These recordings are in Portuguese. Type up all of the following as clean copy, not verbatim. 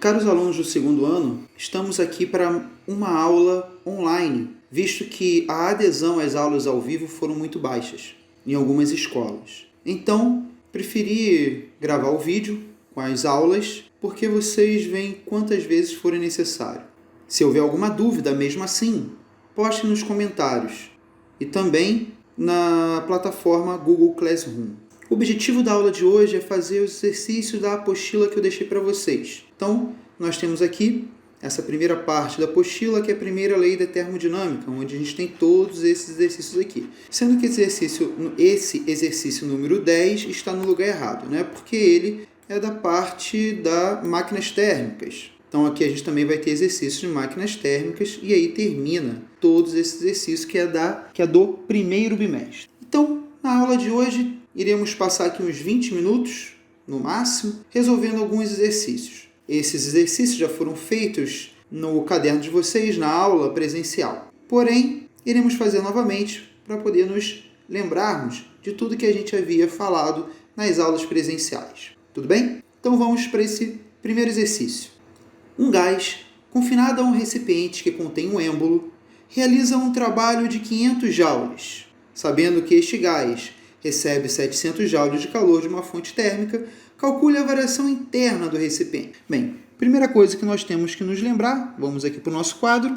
Caros alunos do segundo ano, estamos aqui para uma aula online, visto que a adesão às aulas ao vivo foram muito baixas em algumas escolas. Então, preferi gravar o vídeo com as aulas, porque vocês veem quantas vezes forem necessário. Se houver alguma dúvida, mesmo assim, poste nos comentários e também na plataforma Google Classroom. O objetivo da aula de hoje é fazer os exercícios da apostila que eu deixei para vocês. Então, nós temos aqui essa primeira parte da apostila, que é a primeira lei da termodinâmica, onde a gente tem todos esses exercícios aqui. Sendo que esse exercício número 10 está no lugar errado, né? Porque ele é da parte da máquinas térmicas. Então, aqui a gente também vai ter exercícios de máquinas térmicas e aí termina todos esses exercícios que é do primeiro bimestre. Então, na aula de hoje, iremos passar aqui uns 20 minutos, no máximo, resolvendo alguns exercícios. Esses exercícios já foram feitos no caderno de vocês, na aula presencial. Porém, iremos fazer novamente para poder nos lembrarmos de tudo que a gente havia falado nas aulas presenciais. Tudo bem? Então vamos para esse primeiro exercício. Um gás, confinado a um recipiente que contém um êmbolo, realiza um trabalho de 500 joules. Sabendo que este gás recebe 700 joules de calor de uma fonte térmica, calcule a variação interna do recipiente. Bem, primeira coisa que nós temos que nos lembrar, vamos aqui para o nosso quadro,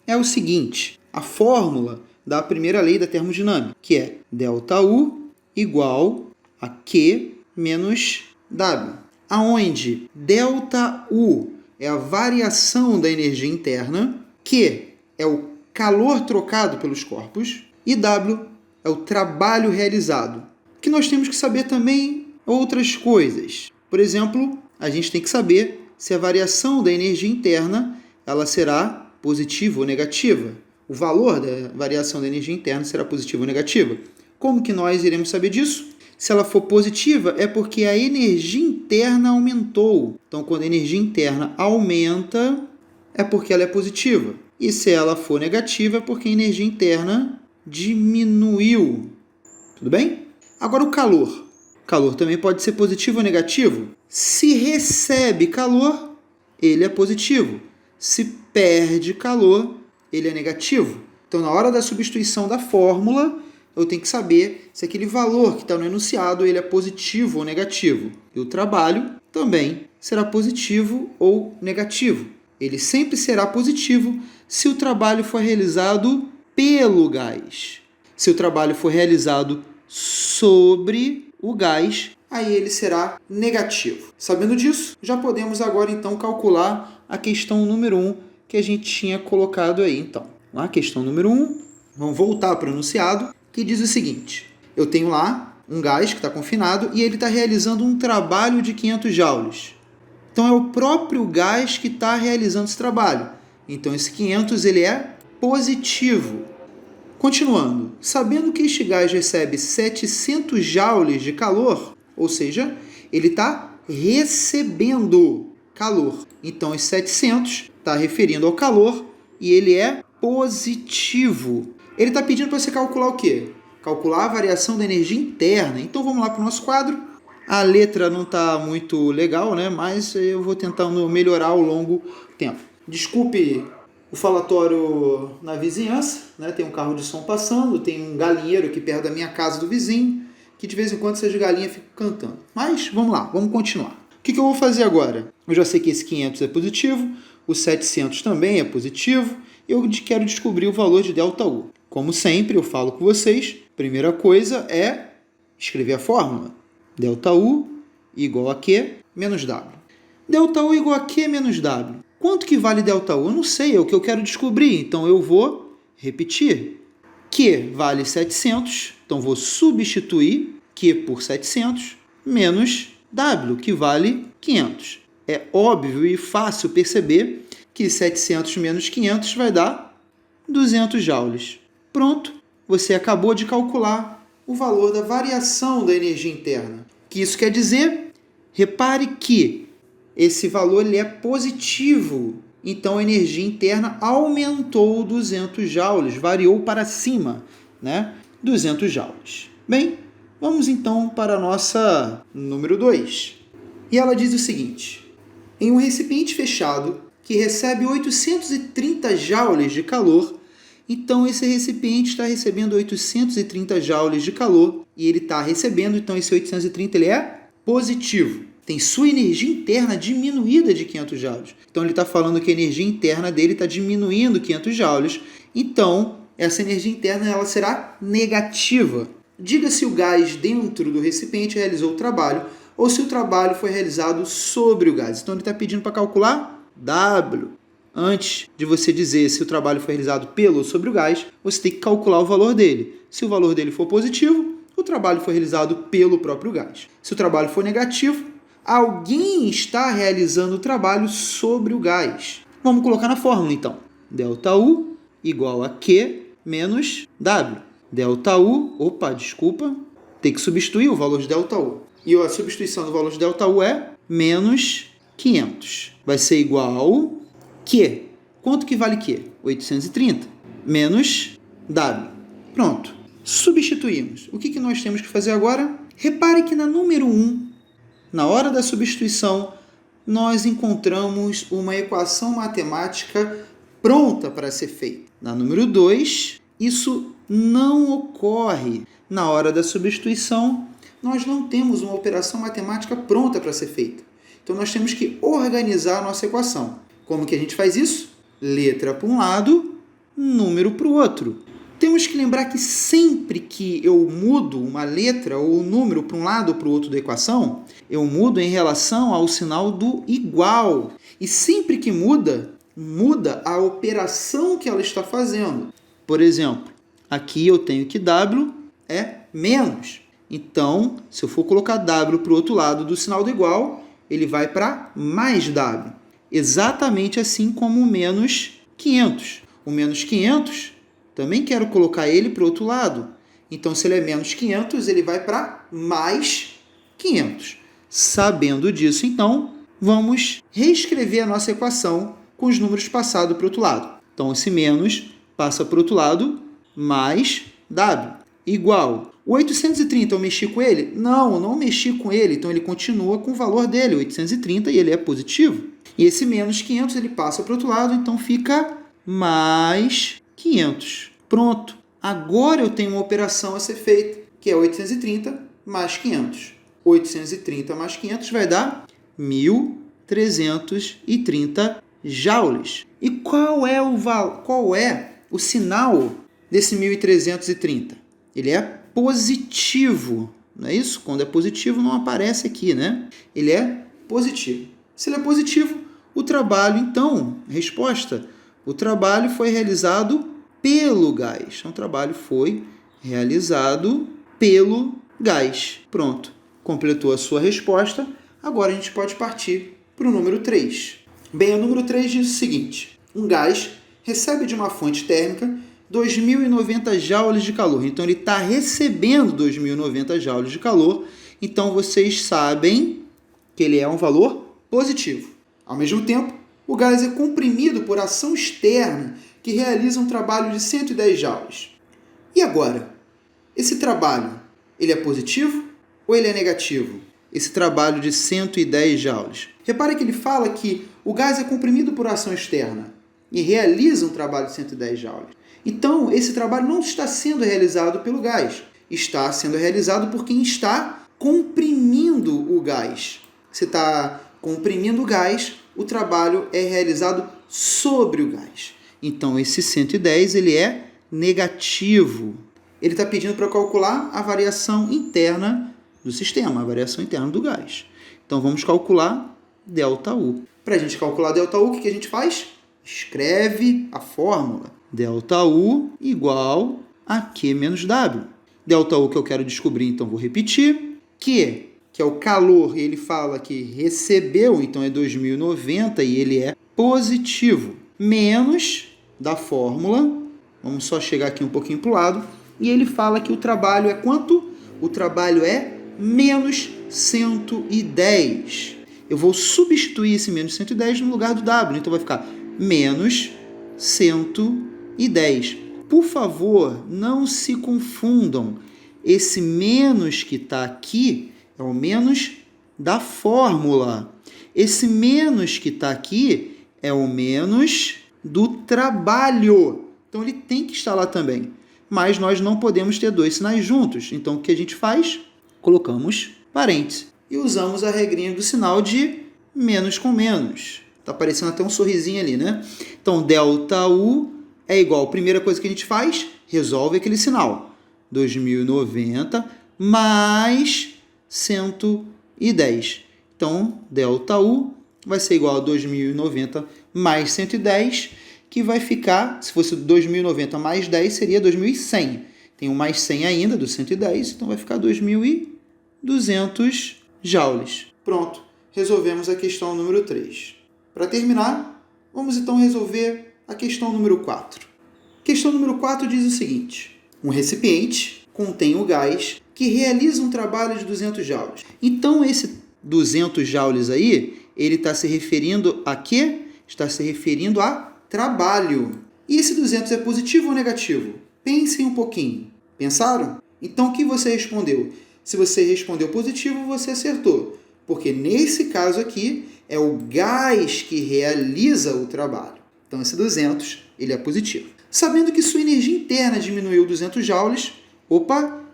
é o seguinte: a fórmula da primeira lei da termodinâmica, que é ΔU igual a Q menos W, aonde ΔU é a variação da energia interna, Q é o calor trocado pelos corpos e W é o trabalho realizado. Que nós temos que saber também outras coisas. Por exemplo, a gente tem que saber se a variação da energia interna ela será positiva ou negativa. O valor da variação da energia interna será positiva ou negativa. Como que nós iremos saber disso? Se ela for positiva, é porque a energia interna aumentou. Então, quando a energia interna aumenta, é porque ela é positiva. E se ela for negativa, é porque a energia interna diminuiu. Tudo bem? Agora o calor. O calor também pode ser positivo ou negativo. Se recebe calor, ele é positivo. Se perde calor, ele é negativo. Então, na hora da substituição da fórmula, eu tenho que saber se aquele valor que está no enunciado ele é positivo ou negativo. E o trabalho também será positivo ou negativo. Ele sempre será positivo se o trabalho for realizado pelo gás. Se o trabalho for realizado sobre o gás, aí ele será negativo. Sabendo disso, já podemos agora então calcular a questão número 1 que a gente tinha colocado aí. Então, a questão número 1, vamos voltar para o enunciado, que diz o seguinte: eu tenho lá um gás que está confinado e ele está realizando um trabalho de 500 joules. Então, é o próprio gás que está realizando esse trabalho. Então, esse 500 ele é positivo. Continuando, sabendo que este gás recebe 700 joules de calor, ou seja, ele está recebendo calor. Então, esse 700 está referindo ao calor e ele é positivo. Ele está pedindo para você calcular o quê? Calcular a variação da energia interna. Então, vamos lá para o nosso quadro. A letra não está muito legal, né? Mas eu vou tentando melhorar ao longo do tempo. Desculpe o falatório na vizinhança, né? Tem um carro de som passando, tem um galinheiro aqui perto da minha casa do vizinho, que de vez em quando essas galinhas ficam cantando. Mas vamos lá, vamos continuar. O que eu vou fazer agora? Eu já sei que esse 500 é positivo, o 700 também é positivo, eu quero descobrir o valor de ΔU. Como sempre, eu falo com vocês, primeira coisa é escrever a fórmula. ΔU igual a Q menos W. ΔU igual a Q menos W. Quanto que vale ΔU? Eu não sei, é o que eu quero descobrir. Então, eu vou repetir. Q vale 700, então vou substituir Q por 700, menos W, que vale 500. É óbvio e fácil perceber que 700 menos 500 vai dar 200 joules. Pronto, você acabou de calcular o valor da variação da energia interna. O que isso quer dizer? Repare que esse valor ele é positivo. Então, a energia interna aumentou 200 joules, variou para cima, né? 200 joules. Bem, vamos então para a nossa número 2. E ela diz o seguinte: Em um recipiente fechado que recebe 830 joules de calor, então esse recipiente está recebendo 830 joules de calor e ele está recebendo, então esse 830 ele é positivo. Tem sua energia interna diminuída de 500 joules. Então ele está falando que a energia interna dele está diminuindo 500 joules. Então essa energia interna ela será negativa. Diga se o gás dentro do recipiente realizou o trabalho ou se o trabalho foi realizado sobre o gás. Então ele está pedindo para calcular W. Antes de você dizer se o trabalho foi realizado pelo ou sobre o gás, você tem que calcular o valor dele. Se o valor dele for positivo, o trabalho foi realizado pelo próprio gás. Se o trabalho for negativo, alguém está realizando o trabalho sobre o gás. Vamos colocar na fórmula então. ΔU igual a Q menos W. ΔU, tem que substituir o valor de ΔU. E a substituição do valor de ΔU é menos 500. Vai ser igual Q. Quanto que vale Q? 830 menos W. Pronto. Substituímos. O que nós temos que fazer agora? Repare que na número 1, na hora da substituição, nós encontramos uma equação matemática pronta para ser feita. Na número 2, isso não ocorre. Na hora da substituição, nós não temos uma operação matemática pronta para ser feita. Então, nós temos que organizar a nossa equação. Como que a gente faz isso? Letra para um lado, número para o outro. Temos que lembrar que sempre que eu mudo uma letra ou um número para um lado ou para o outro da equação, eu mudo em relação ao sinal do igual. E sempre que muda a operação que ela está fazendo. Por exemplo, aqui eu tenho que W é menos. Então, se eu for colocar W para o outro lado do sinal do igual, ele vai para mais W. Exatamente assim como o menos 500. O menos 500, também quero colocar ele para o outro lado. Então, se ele é menos 500, ele vai para mais 500. Sabendo disso, então, vamos reescrever a nossa equação com os números passados para o outro lado. Então, esse menos passa para o outro lado, mais W, igual. O 830, eu mexi com ele? Não, eu não mexi com ele. Então, ele continua com o valor dele, 830, e ele é positivo. E esse menos 500, ele passa para o outro lado, então fica mais 500. Pronto. Agora eu tenho uma operação a ser feita, que é 830 mais 500. 830 mais 500 vai dar 1.330 joules. E qual é o sinal desse 1.330? Ele é positivo, não é isso? Quando é positivo não aparece aqui, né? Ele é positivo. Se ele é positivo, o trabalho, então, resposta, o trabalho foi realizado pelo gás. Então, o trabalho foi realizado pelo gás. Pronto, completou a sua resposta. Agora a gente pode partir para o número 3. Bem, o número 3 diz o seguinte: um gás recebe de uma fonte térmica 2.090 joules de calor. Então, ele está recebendo 2.090 joules de calor. Então, vocês sabem que ele é um valor positivo. Ao mesmo tempo, o gás é comprimido por ação externa que realiza um trabalho de 110 joules. E agora? Esse trabalho, ele é positivo ou ele é negativo? Esse trabalho de 110 joules. Repare que ele fala que o gás é comprimido por ação externa e realiza um trabalho de 110 joules. Então, esse trabalho não está sendo realizado pelo gás. Está sendo realizado por quem está comprimindo o gás. Você está comprimindo o gás, o trabalho é realizado sobre o gás. Então, esse 110 ele é negativo. Ele está pedindo para calcular a variação interna do sistema, a variação interna do gás. Então, vamos calcular ΔU. Para a gente calcular ΔU, o que a gente faz? Escreve a fórmula. ΔU igual a Q menos W. ΔU que eu quero descobrir, então vou repetir. Q, que é o calor, e ele fala que recebeu, então é 2.090 e ele é positivo. Menos da fórmula, vamos só chegar aqui um pouquinho para o lado, e ele fala que o trabalho é quanto? O trabalho é menos 110. Eu vou substituir esse menos 110 no lugar do W, então vai ficar menos 110. Por favor, não se confundam. Esse menos que está aqui é o menos da fórmula. Esse menos que está aqui é o menos do trabalho. Então, ele tem que estar lá também. Mas nós não podemos ter dois sinais juntos. Então, o que a gente faz? Colocamos parênteses. E usamos a regrinha do sinal de menos com menos. Está aparecendo até um sorrisinho ali, né? Então, ΔU é igual. A primeira coisa que a gente faz, resolve aquele sinal. 2090 mais 110. Então, ΔU vai ser igual a 2090 mais 110, que vai ficar, se fosse 2090 mais 10, seria 2100. Tem um mais 100 ainda, do 110, então vai ficar 2200 joules. Pronto, resolvemos a questão número 3. Para terminar, vamos então resolver a questão número 4. Questão número 4 diz o seguinte: um recipiente contém o gás que realiza um trabalho de 200 joules. Então, esse 200 joules aí, ele está se referindo a quê? Está se referindo a trabalho. E esse 200 é positivo ou negativo? Pensem um pouquinho. Pensaram? Então, o que você respondeu? Se você respondeu positivo, você acertou. Porque nesse caso aqui, é o gás que realiza o trabalho. Então, esse 200, ele é positivo. Sabendo que sua energia interna diminuiu 200 joules,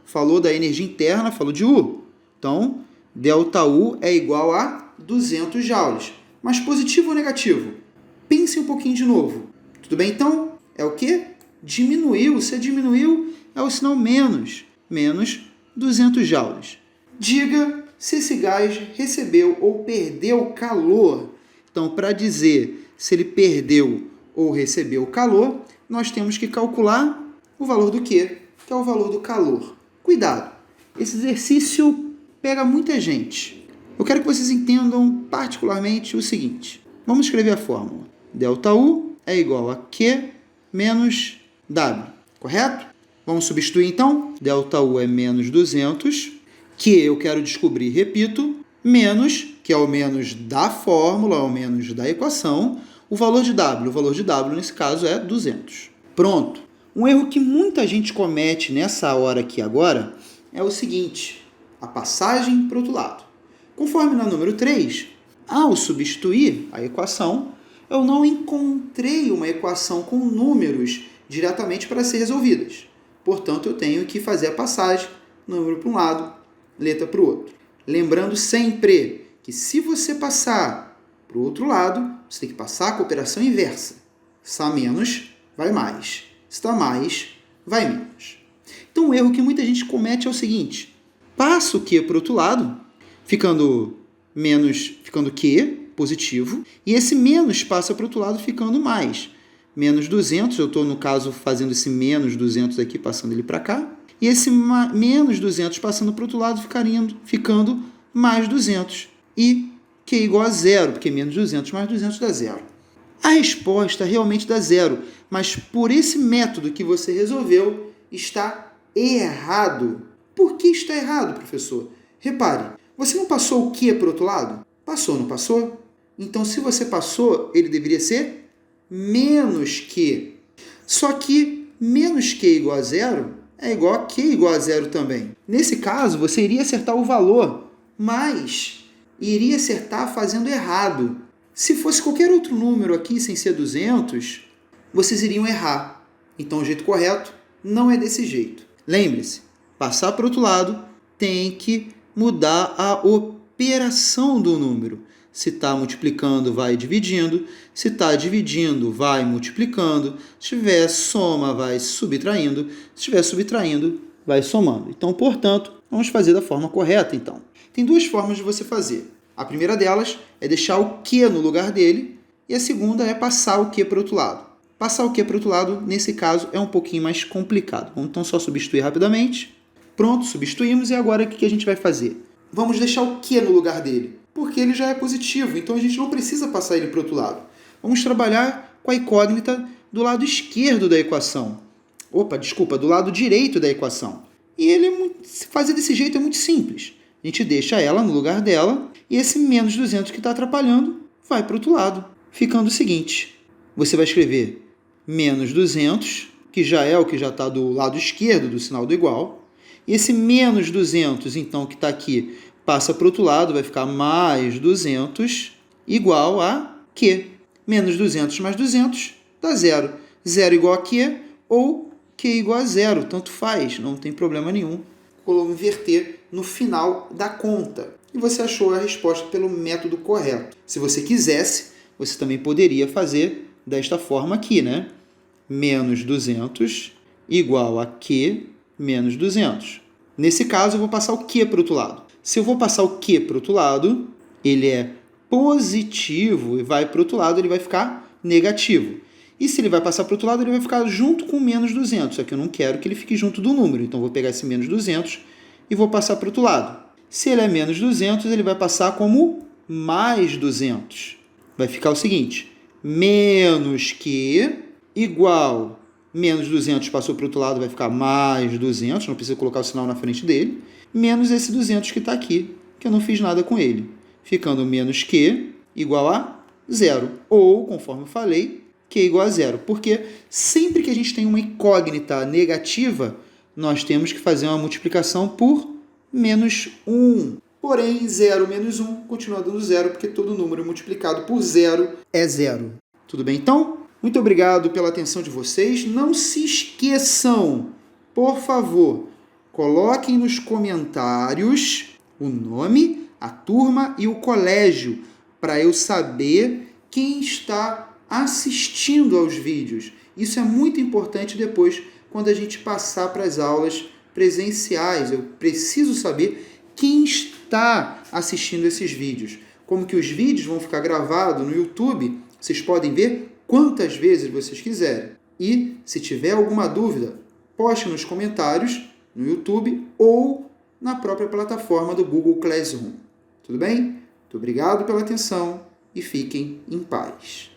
falou da energia interna, falou de U. Então, ΔU é igual a 200 joules. Mas positivo ou negativo? Pense um pouquinho de novo. Tudo bem, então? É o quê? Diminuiu. Se diminuiu, é o sinal menos. Menos 200 joules. Diga se esse gás recebeu ou perdeu calor. Então, para dizer se ele perdeu ou recebeu calor, nós temos que calcular o valor do quê? Que é o valor do calor. Cuidado! Esse exercício pega muita gente. Eu quero que vocês entendam particularmente o seguinte. Vamos escrever a fórmula. ΔU é igual a Q menos W. Correto? Vamos substituir então. ΔU é menos 200. Que eu quero descobrir, repito, menos, que é o menos da fórmula, é o menos da equação, o valor de W. O valor de W, nesse caso, é 200. Pronto. Um erro que muita gente comete nessa hora aqui agora é o seguinte: a passagem para o outro lado. Conforme na número 3, ao substituir a equação, eu não encontrei uma equação com números diretamente para ser resolvidas. Portanto, eu tenho que fazer a passagem, número para um lado, letra para o outro. Lembrando sempre que se você passar para o outro lado, você tem que passar com a operação inversa. Se está menos, vai mais. Se está mais, vai menos. Então, um erro que muita gente comete é o seguinte: passa o Q para o outro lado, ficando Q, positivo, e esse menos passa para o outro lado, ficando mais. Menos 200, eu estou, no caso, fazendo esse menos 200 aqui, passando ele para cá, e esse menos 200 passando para o outro lado, ficando mais 200. E Q igual a zero, porque menos 200 mais 200 dá zero. A resposta realmente dá zero, mas por esse método que você resolveu, está errado. Por que está errado, professor? Repare, você não passou o Q para o outro lado? Passou, não passou? Então, se você passou, ele deveria ser menos Q. Só que menos Q igual a zero é igual a Q igual a zero também. Nesse caso, você iria acertar o valor, mas iria acertar fazendo errado. Se fosse qualquer outro número aqui, sem ser 200, vocês iriam errar. Então, o jeito correto não é desse jeito. Lembre-se, passar para o outro lado tem que mudar a operação do número. Se está multiplicando, vai dividindo. Se está dividindo, vai multiplicando. Se tiver soma, vai subtraindo. Se estiver subtraindo, vai somando. Então, portanto, vamos fazer da forma correta, então. Tem duas formas de você fazer. A primeira delas é deixar o Q no lugar dele. E a segunda é passar o Q para o outro lado. Passar o Q para o outro lado, nesse caso, é um pouquinho mais complicado. Vamos então só substituir rapidamente. Pronto, substituímos. E agora o que a gente vai fazer? Vamos deixar o Q no lugar dele, porque ele já é positivo, então a gente não precisa passar ele para o outro lado. Vamos trabalhar com a incógnita do lado esquerdo da equação. Do lado direito da equação. E fazer desse jeito é muito simples. A gente deixa ela no lugar dela e esse menos 200 que está atrapalhando vai para o outro lado. Ficando o seguinte: você vai escrever menos 200, que já é o que já está do lado esquerdo do sinal do igual. E esse menos 200, então, que está aqui, passa para o outro lado, vai ficar mais 200. igual a Q. Menos 200 mais 200 dá 0. 0 igual a Q ou Q igual a 0. Tanto faz, não tem problema nenhum. Vou inverter no final da conta. E você achou a resposta pelo método correto. Se você quisesse, você também poderia fazer desta forma aqui, né? Menos 200 igual a Q menos 200. Nesse caso, eu vou passar o Q para o outro lado. Se eu vou passar o Q para o outro lado, ele é positivo e vai para o outro lado, ele vai ficar negativo. E se ele vai passar para o outro lado, ele vai ficar junto com menos 200. Só que eu não quero que ele fique junto do número. Então, eu vou pegar esse menos 200 e vou passar para o outro lado. Se ele é menos 200, ele vai passar como mais 200. Vai ficar o seguinte, menos Q igual menos 200 passou para o outro lado, vai ficar mais 200, não precisa colocar o sinal na frente dele, menos esse 200 que está aqui, que eu não fiz nada com ele. Ficando menos Q igual a 0. Ou, conforme eu falei, Q igual a 0. Porque sempre que a gente tem uma incógnita negativa, nós temos que fazer uma multiplicação por menos 1. Porém, 0 menos 1 continua dando 0, porque todo número multiplicado por 0 é 0. Tudo bem, então? Muito obrigado pela atenção de vocês. Não se esqueçam, por favor, coloquem nos comentários o nome, a turma e o colégio, para eu saber quem está assistindo aos vídeos. Isso é muito importante depois, quando a gente passar para as aulas presenciais. Eu preciso saber quem está assistindo esses vídeos. Como que os vídeos vão ficar gravados no YouTube, vocês podem ver quantas vezes vocês quiserem. E, se tiver alguma dúvida, poste nos comentários no YouTube ou na própria plataforma do Google Classroom. Tudo bem? Muito obrigado pela atenção e fiquem em paz.